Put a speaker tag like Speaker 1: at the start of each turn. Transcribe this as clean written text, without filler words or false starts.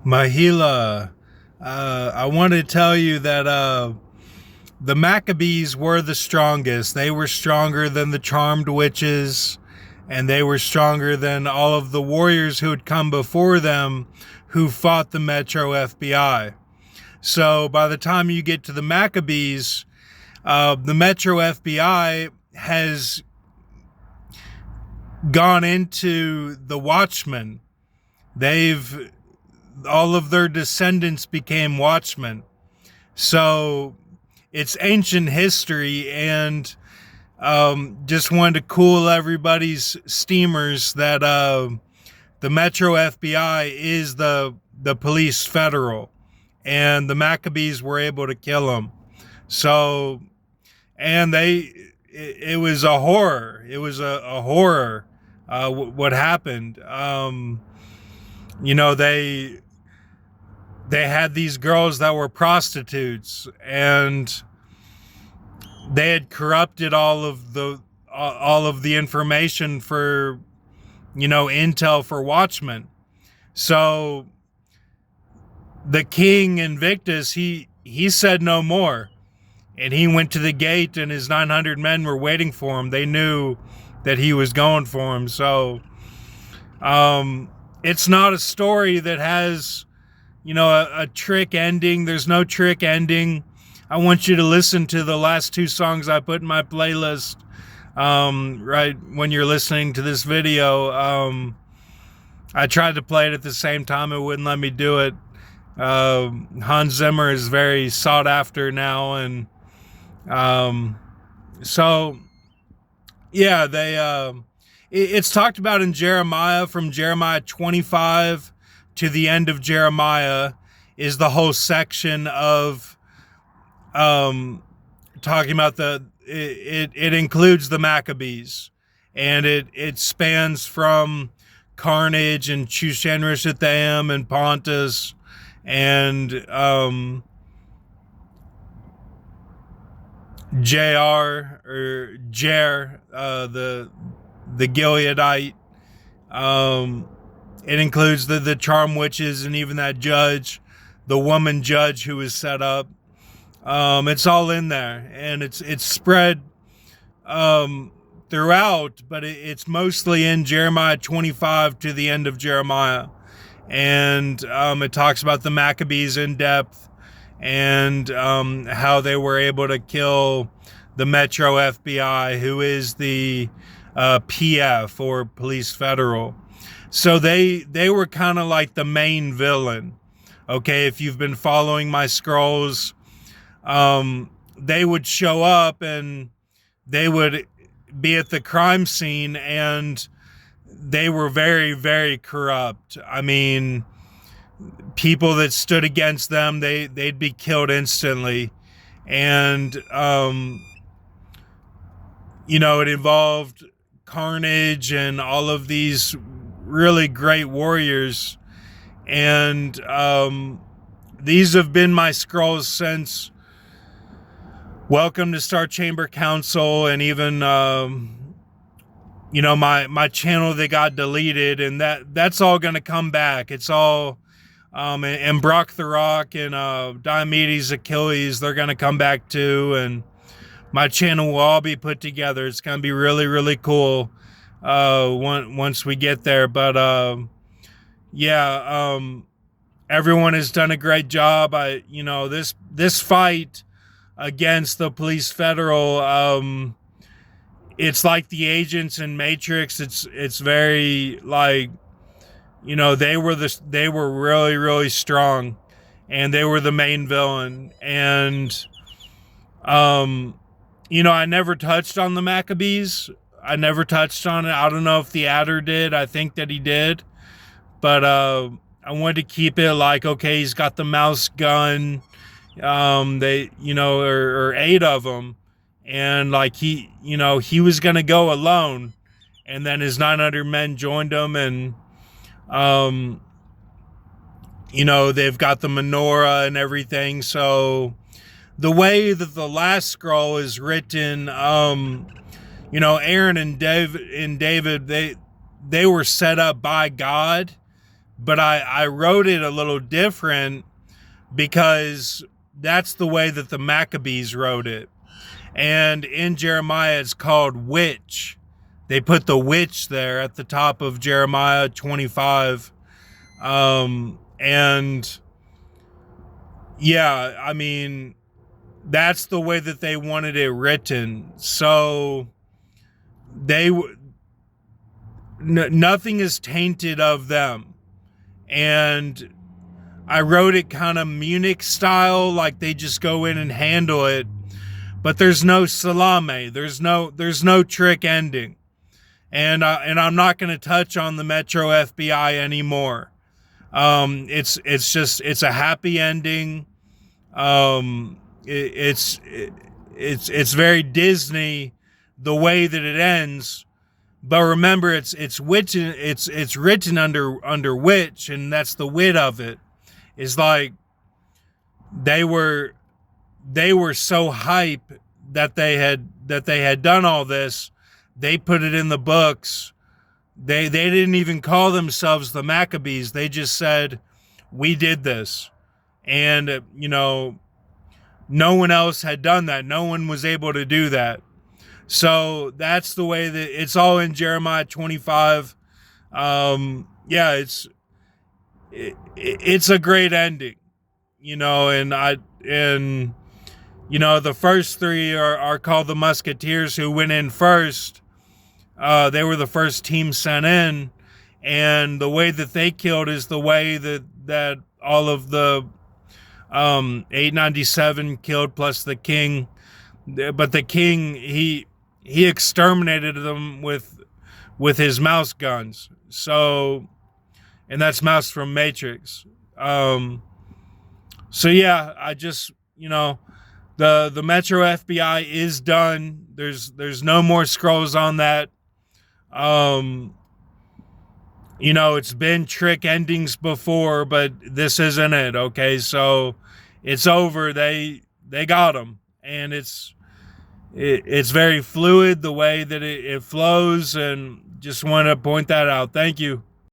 Speaker 1: Mahila, I want to tell you that the Maccabees were the strongest. They were stronger than the charmed witches, and they were stronger than all of the warriors who had come before them who fought the Metro FBI. So by the time you get to the Maccabees, the Metro FBI has gone into the Watchmen. All of their descendants became watchmen. So it's ancient history, and just wanted to cool everybody's steamers that the Metro FBI is the police federal, and the Maccabees were able to kill them. So, and it was a horror. It was a horror what happened. They had these girls that were prostitutes, and they had corrupted all of the information for, intel for Watchmen. So the king Invictus, he said no more, and he went to the gate, and his 900 men were waiting for him. They knew that he was going for him. So it's not a story that has a trick ending. There's no trick ending. I want you to listen to the last two songs I put in my playlist right when you're listening to this video. I tried to play it at the same time. It wouldn't let me do it. Hans Zimmer is very sought after now. And so, yeah, it's talked about in Jeremiah, from Jeremiah 25 to the end of Jeremiah is the whole section of talking about it includes the Maccabees, and it spans from Carnage and Shushan Rishathaim and Pontus and Jair, the Gileadite. It includes the charm witches, and even that judge, the woman judge who was set up. It's all in there, and it's spread throughout, but it's mostly in Jeremiah 25 to the end of Jeremiah. And it talks about the Maccabees in depth, and how they were able to kill the Metro FBI, who is the PF, or Police Federal. So they were kind of like the main villain. Okay, if you've been following my scrolls, they would show up and they would be at the crime scene, and they were very, very corrupt. I mean, people that stood against them, they'd be killed instantly. And, it involved Carnage and all of these really great warriors. And these have been my scrolls since Welcome to Star Chamber Council, and even my channel that got deleted, and that's all going to come back. It's all and Brock the Rock and Diomedes Achilles, they're going to come back too, and my channel will all be put together. It's going to be really, really cool once we get there. But everyone has done a great job. This fight against the Police Federal, it's like the agents in Matrix. It's very like, they were really, really strong, and they were the main villain. And I never touched on the Maccabees. I never touched on it. I don't know if the adder did. I think that he did, but I wanted to keep it like, okay, he's got the mouse gun. They, or 8 of them, and like he was gonna go alone, and then his 900 men joined him, and they've got the menorah and everything. So the way that the last scroll is written, Aaron and David, they were set up by God, but I wrote it a little different because that's the way that the Maccabees wrote it. And in Jeremiah, it's called witch. They put the witch there at the top of Jeremiah 25. And yeah, I mean, that's the way that they wanted it written. So nothing is tainted of them. And I wrote it kind of Munich style, like they just go in and handle it. But there's no salame. There's no trick ending. And I'm not going to touch on the Metro FBI anymore. It's a happy ending. It's very Disney the way that it ends. But remember, it's written under witch, and that's the wit of it. Is like they were so hype that they had done all this. They put it in the books. They didn't even call themselves the Maccabees. They just said, we did this. And, no one else had done that. No one was able to do that. So that's the way that it's all in Jeremiah 25. Yeah, it's a great ending, and the first three are called the Musketeers, who went in first. They were the first team sent in, and the way that they killed is the way that all of the 897 killed, plus the king. But the king, he exterminated them with his mouse guns. So, and that's Mouse from Matrix. So yeah, I just, the Metro FBI is done. There's no more scrolls on that. It's been trick endings before, but this isn't it. Okay, so it's over. They got them, and it's very fluid the way that it flows, and just want to point that out. Thank you.